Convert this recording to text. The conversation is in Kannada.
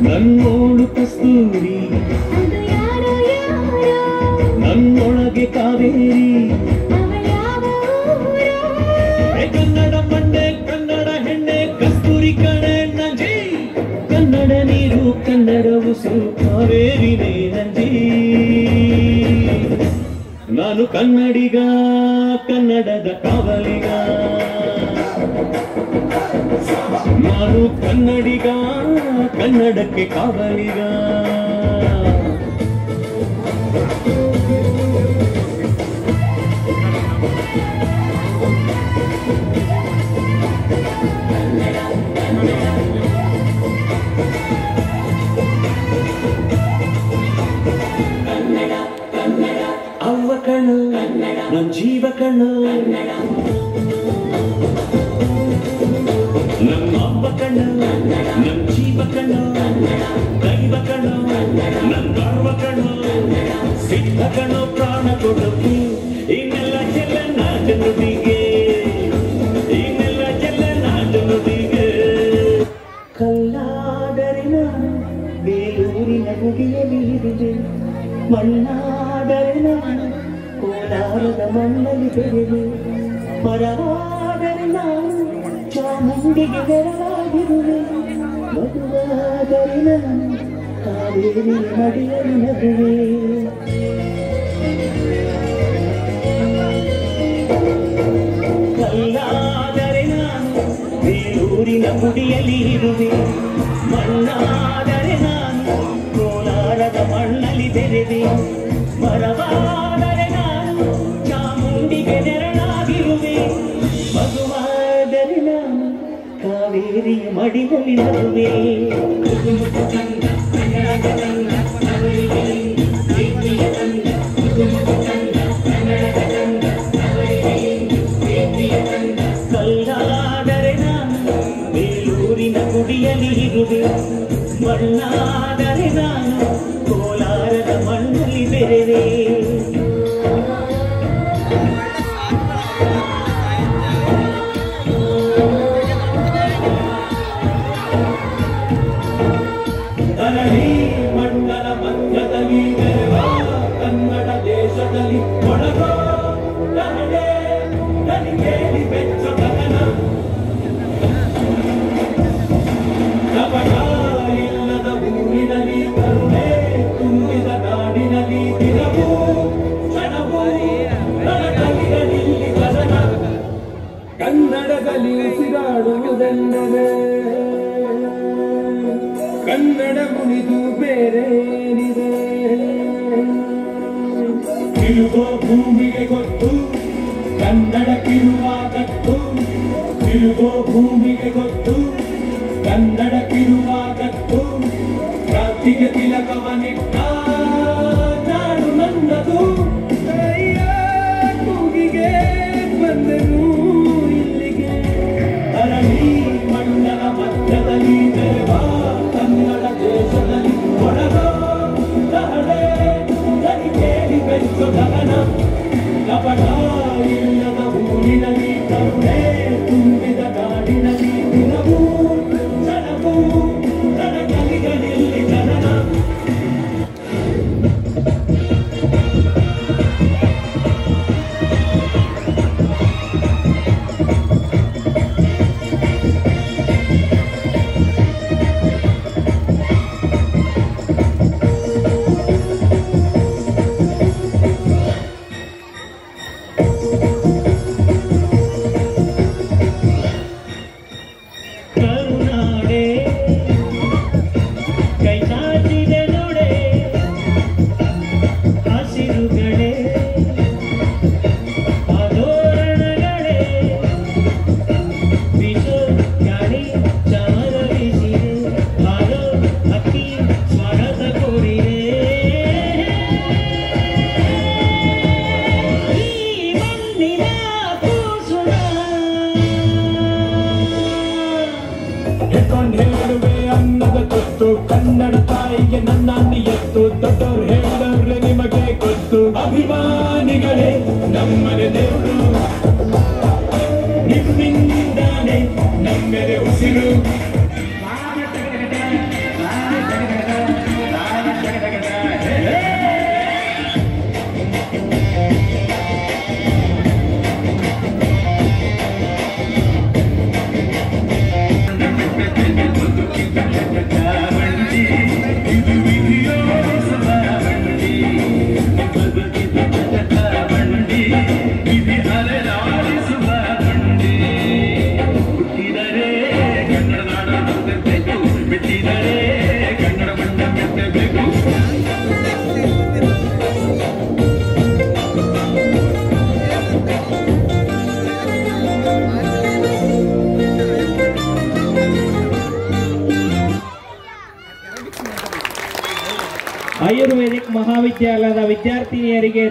ನನ್ನೋಳು ಕಸ್ತೂರಿ ನನ್ನೊಳಗೆ ಕಾವೇರಿ ಕನ್ನಡ ಮಣ್ಣೆ ಕನ್ನಡ ಹೆಣ್ಣೆ ಕಸ್ತೂರಿ ಕಣೆ ನಂಜಿ ಕನ್ನಡ ನೀರು ಕನ್ನಡ ಉಸಿರು ಕಾವೇರಿನೇ ನಂಜಿ ನಾನು ಕನ್ನಡಿಗ ಕನ್ನಡದ ಕಾವಲಿಗ ನಾನು ಕನ್ನಡಿಗ ಕನ್ನಡಕ್ಕೆ ಕಾವಲಿಗ ಅವ್ವ ಕಣ್ಣು ನನ್ನ ಜೀವ ಕಣ್ಣು ನಮ್ಮ ಅವ್ವ ಕಣ್ಣು ನಮ್ಮ ಜೀವ ಕಣ್ಣು ದೈವ ಕಣ್ಣು ನನ್ನ ಗರ್ವ ಕಣ್ಣು ಸಿದ್ಧ ಕಣ್ಣು ಪ್ರಾಣ ಕೊಡುತ್ತೆ ಇನ್ನೆಲ್ಲ ಚೆಲ್ಲ ನಾಟ ನುಡಿಗೆ ಇನ್ನೆಲ್ಲ ಚೆಲ್ಲ ನಾಟ ನುಡಿಗೆ ಕಲ್ಲಾದರೆ ನಾನು ಬೇಲೂರಿನ ಗುಡಿಯಲ್ಲಿ ಇರುವೆ ಮಣ್ಣಾದರೆ ನಾನು ಕೋಲಾರದ ಮಣ್ಣಲ್ಲಿ ಬೆಳೆದೆ ಮರವಾದರೆ ನಾನು ಚಾಮುಂಡಿಗೆ ಬೆರಳಾಗಿರುವೆ ಮಗುವಾದರೆ ನಾನು ಕಾವೇರಿ ಮಡಿಯಲ್ಲಿ ನಗುವೆ ಕಲ್ಲಾದರೆ ನಾನು ಬೇಲೂರಿನ ಗುಡಿಯಲ್ಲಿ ಇರುವೆ ಮಣ್ಣಾದರೆ ನಾನು ಕೋಲಾರದ ಮಣ್ಣಲ್ಲಿ ಬೆರೆದೆ ಮರವಾದರೆ ನಾನು ಚಾಮುಂಡಿಗೆ ನೆರಳಾಗಿರುವೆ ಮಗುವಾದರೆ ನಾನು ಕಾವೇರಿಯ ಮಡಿಯಲ್ಲಿ ನಗುವೆ ಕಲ್ಲಾದರೆ ನಾನು ಬೇಲೂರಿನ ಗುಡಿಯಲ್ಲಿ ಇರುವೆ ಮಣ್ಣಾದರೆ ನಾನು ಕೋಲಾರದ ಮಣ್ಣಲ್ಲಿ ಬೆರೆದೆ ಧರಣಿ ಮಂಡಲ ಮಧ್ಯದಲ್ಲಿ ಬೆರೆವ ಕನ್ನಡ ದೇಶದಲ್ಲಿ ಒಳಗೋ ಧರಣೆ ನನಗೇಳಿ ಬೆಚ್ಚ ಗಗನ ಕಪಟ ಇಲ್ಲದ ಊರಿನಲ್ಲಿ ಕರುಣೆ ತುಂಬಿದ ನಾಡಿನಲ್ಲಿ ದಿನವೂ ಕ್ಷಣವೂ ನನಗಲಿರಲಿಲ್ಲಿ ಕದನ ಕನ್ನಡದಲ್ಲಿ ಉಸಿರಾಡುವುದೆಂದರೆ ಕನ್ನಡ ಮುನಿದು ಬೇರೇನಿದೆ ತಿರುಗೋ ಭೂಮಿಗೆ ಗೊತ್ತು ಕನ್ನಡಕ್ಕಿರುವ ಗತ್ತು ತಿರುಗೋ ಭೂಮಿಗೆ ಗೊತ್ತು ಕನ್ನಡಕ್ಕಿರುವ ಗತ್ತು ಕ್ರಾಂತಿಗೆ ತಿಲಕವನಿಟ್ಟ ನಾಡು ನನ್ನದು ಕೂಗಿಗೆ ಬಂದೆನು ಇಲ್ಲಿಗೆ ಧರಣಿ ಮಂಡಲ ಮಧ್ಯದಲ್ಲಿ ಬೆರೆವ ಕನ್ನಡ ದೇಶದಲ್ಲಿ ಒಳಗೋ ಧರಣೆ ನನಗೇಳಿ ಬೆಚ್ಚ ಗಗನ ಗೊತ್ತು, ಕನ್ನಡ ತಾಯಿಗೆ ನನ್ನ ನಿಯತ್ತು, ದೊಡ್ಡವ್ರು ಹೇಳಿದ್ರೆ ನಿಮಗೆ ಗೊತ್ತು. ಅಭಿಮಾನಿಗಳೇ ನಮ್ಮನೆ ದೇವರು, ನಿಮ್ಮಿಂದಾನೆ ನಮ್ಮೆದೆ ಉಸಿರು. ಆಯುರ್ವೇದಿಕ್ ಮಹಾವಿದ್ಯಾಲಯದ ವಿದ್ಯಾರ್ಥಿನಿಯರಿಗೆ